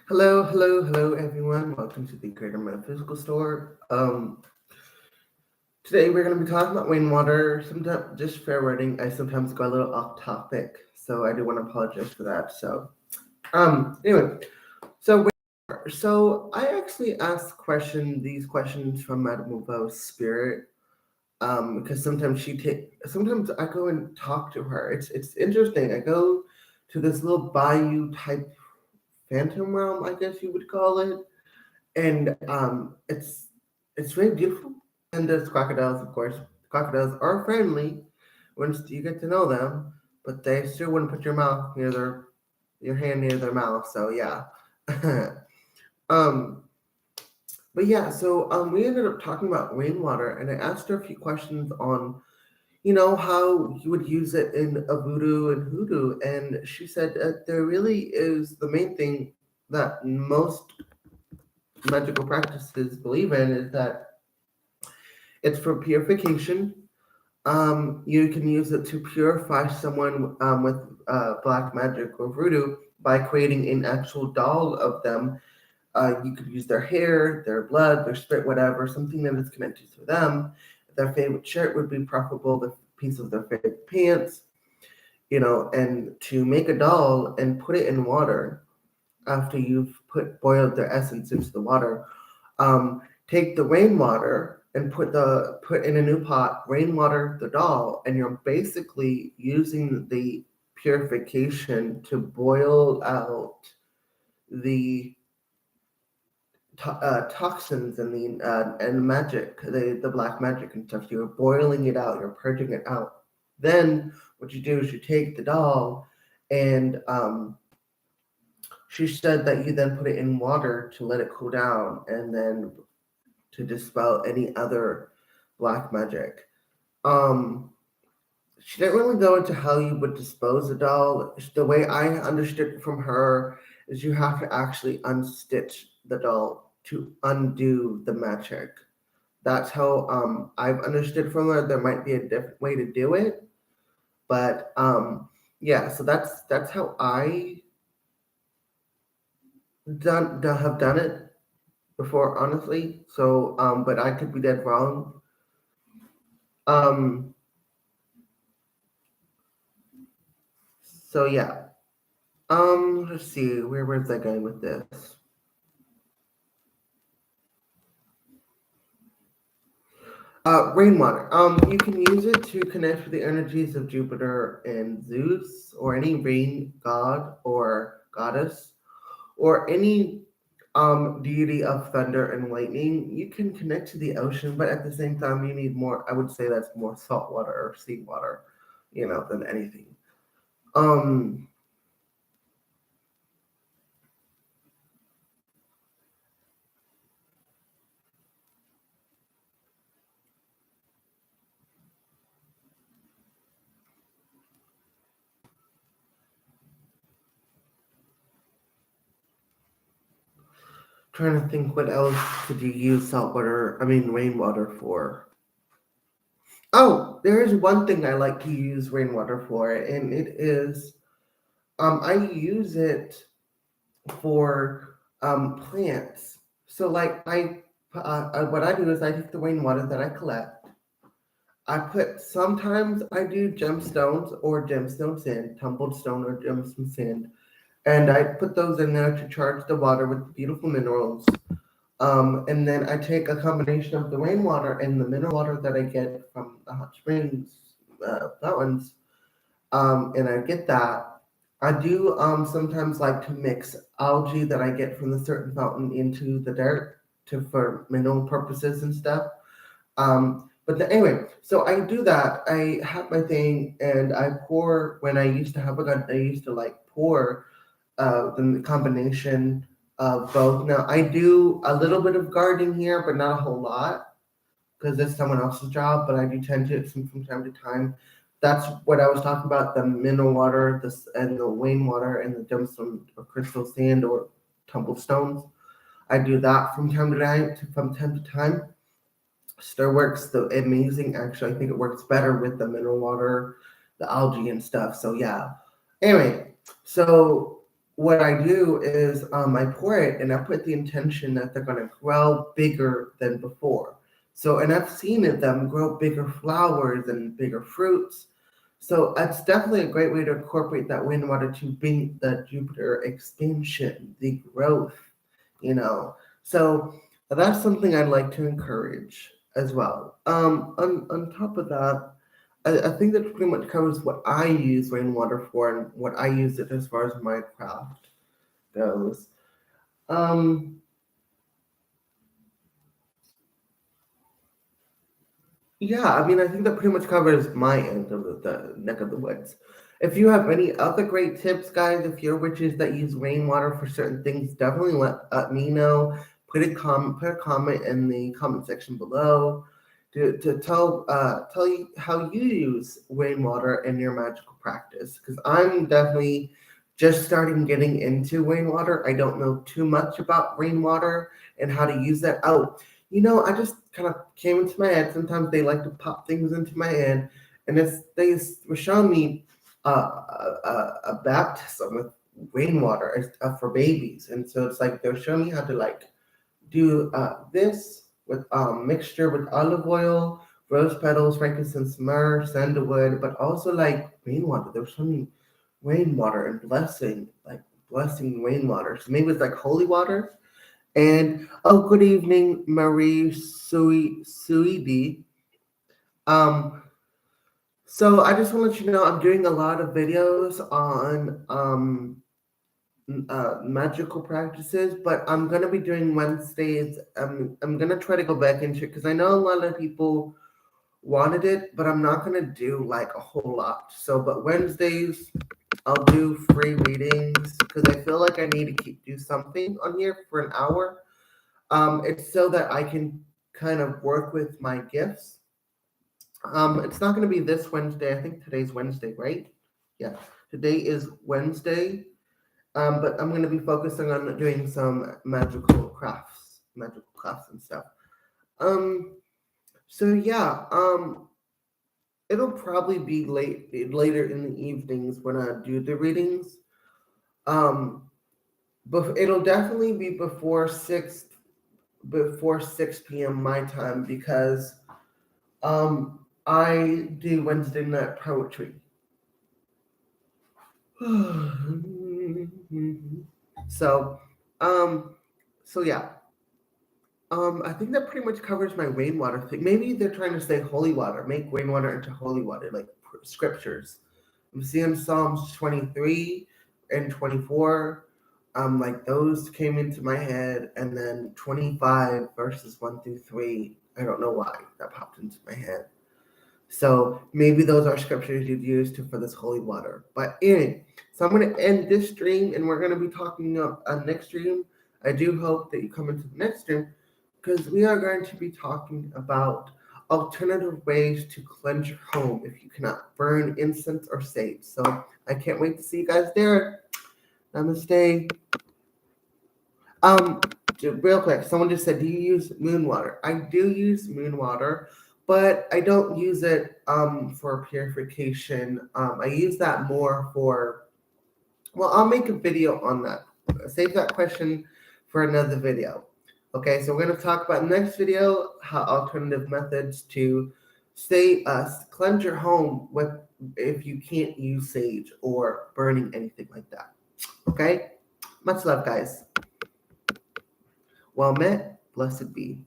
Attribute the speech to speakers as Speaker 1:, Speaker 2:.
Speaker 1: Hello, everyone. Welcome to the Greater Metaphysical Store. Today we're going to be talking about rainwater. Sometimes, just fair warning, I sometimes go a little off topic, so I do want to apologize for that. Anyway, so I actually ask these questions from Madame Mouveau's spirit, because sometimes I go and talk to her. It's interesting. I go to this little bayou type phantom realm, I guess you would call it, and it's very beautiful. And there's crocodiles, of course. Crocodiles are friendly once you get to know them, but they still wouldn't put your hand near their mouth. So yeah. um, but yeah, we ended up talking about rainwater, and I asked her a few questions on how you would use it in a voodoo and hoodoo, and she said that there really is the main thing that most magical practices believe in is that it's for purification. You can use it to purify someone with black magic or voodoo by creating an actual doll of them. You could use their hair, their blood, their spit, whatever, something that is connected to them. Their favorite shirt would be preferable, the piece of their favorite pants, and to make a doll and put it in water after you've boiled their essence into the water. Take the rainwater and put in a new pot, rainwater the doll, and you're basically using the purification to boil out the toxins and the magic, the black magic and stuff. You're boiling it out, you're purging it out. Then what you do is you take the doll, and she said that you then put it in water to let it cool down, and then to dispel any other black magic. Um, she didn't really go into how you would dispose a doll. The way I understood from her is you have to actually unstitch the doll to undo the magic. That's how I've understood from her. There might be a different way to do it, but yeah. So that's how I have done it before, honestly. So but I could be dead wrong. Um, so yeah. Let's see, where was I going with this? Rainwater. You can use it to connect with the energies of Jupiter and Zeus, or any rain god or goddess, or any deity of thunder and lightning. You can connect to the ocean, but at the same time, you need more. I would say that's more salt water or seawater, than anything. Um, Trying to think what else could you use rainwater for. Oh, there is one thing I like to use rainwater for, and it is I use it for plants. So, like, what I do is I take the rainwater that I collect. Sometimes I do gemstones or gemstone sand, tumbled stone or gemstone sand, and I put those in there to charge the water with beautiful minerals. And then I take a combination of the rainwater and the mineral water that I get from the hot springs, fountains, and I get that. I do sometimes like to mix algae that I get from the certain fountain into the dirt for mineral purposes and stuff. Anyway, so I do that. I have my thing, and I pour. When I used to have a gun, I used to like pour the combination of both. Now I do a little bit of gardening here, but not a whole lot because it's someone else's job. But I do tend to from time to time. That's what I was talking about: the mineral water, and the rainwater, and the gemstone or crystal sand or tumbled stones. I do that from time to time. From time to time, Stir works the amazing. Actually, I think it works better with the mineral water, the algae and stuff. So yeah. Anyway, so what I do is I pour it and I put the intention that they're going to grow bigger than before. So, and I've seen it, them grow bigger flowers and bigger fruits. So it's definitely a great way to incorporate that rainwater to bring the Jupiter expansion, the growth, you know. So that's something I'd like to encourage as well. On top of that, I think that pretty much covers what I use rainwater for and what I use it as far as my craft goes. Um, yeah, I mean, I think that pretty much covers my end of the neck of the woods. If you have any other great tips, guys, if you're witches that use rainwater for certain things, definitely let me know. Put a comment in the comment section below to tell you how you use rainwater in your magical practice. Because I'm definitely just starting getting into rainwater. I don't know too much about rainwater and how to use that. Oh, I just kind of came into my head. Sometimes they like to pop things into my head, and they were showing me a baptism with rainwater for babies, and so it's like they're showing me how to like do this with mixture with olive oil, rose petals, frankincense, myrrh, sandalwood, but also like rainwater. They're showing me rainwater and blessing rainwater. So maybe it's like holy water. And oh, good evening, Marie Suidi. Um, so I just want to let you know I'm doing a lot of videos on magical practices, but I'm gonna be doing Wednesdays. I'm gonna try to go back into it because I know a lot of people wanted it, but I'm not gonna do like a whole lot. So, but Wednesdays I'll do free readings because I feel like I need to do something on here for an hour. It's so that I can kind of work with my gifts. It's not going to be this Wednesday. I think today's Wednesday, right? Yeah, today is Wednesday. But I'm going to be focusing on doing some magical crafts and stuff. Um, so yeah, it'll probably be later in the evenings when I do the readings. Um, but it'll definitely be before 6 p.m. my time because I do Wednesday night poetry. so um so yeah. I think that pretty much covers my rainwater thing. Maybe they're trying to say holy water, make rainwater into holy water, like scriptures. I'm seeing Psalms 23 and 24. Like those came into my head, and then 25 verses 1 through 3. I don't know why that popped into my head. So maybe those are scriptures you'd use for this holy water. But anyway, so I'm going to end this stream, and we're going to be talking next stream. I do hope that you come into the next stream because we are going to be talking about alternative ways to cleanse your home if you cannot burn incense or sage. So I can't wait to see you guys there. Namaste. Real quick, someone just said, do you use moon water? I do use moon water, but I don't use it for purification. I use that more for, well, I'll make a video on that. Save that question for another video. Okay, so we're going to talk about next video how alternative methods to cleanse your home with if you can't use sage or burning anything like that. Okay, much love, guys. Well met, blessed be.